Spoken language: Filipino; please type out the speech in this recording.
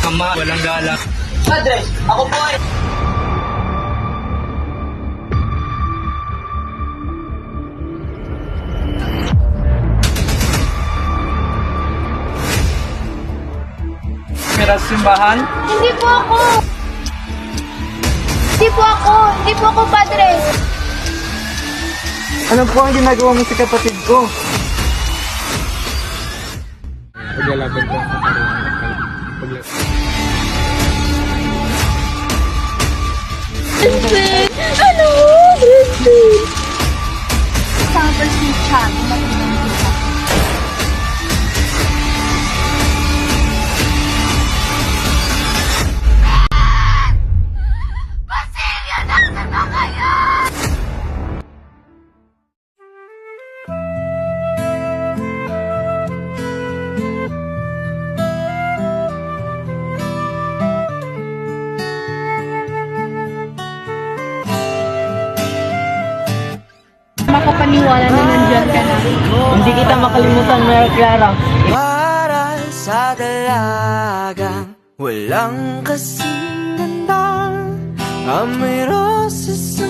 Ama, walang galak. Padre, ako po ay... Mira sa simbahan. Hindi po ako! Hindi po ako! Hindi po ako, Padre! Ano po ang ginagawa mo sa kapatid ko? Paglalaban ko sa karungan. Husband! Ano? Husband! Isang persisya, matindang kita. Makapaniwala na nandyan ka na. Hindi kita makalimutan, Mary Clara. Para sa dalagang walang kasing ganda, ang may roses sa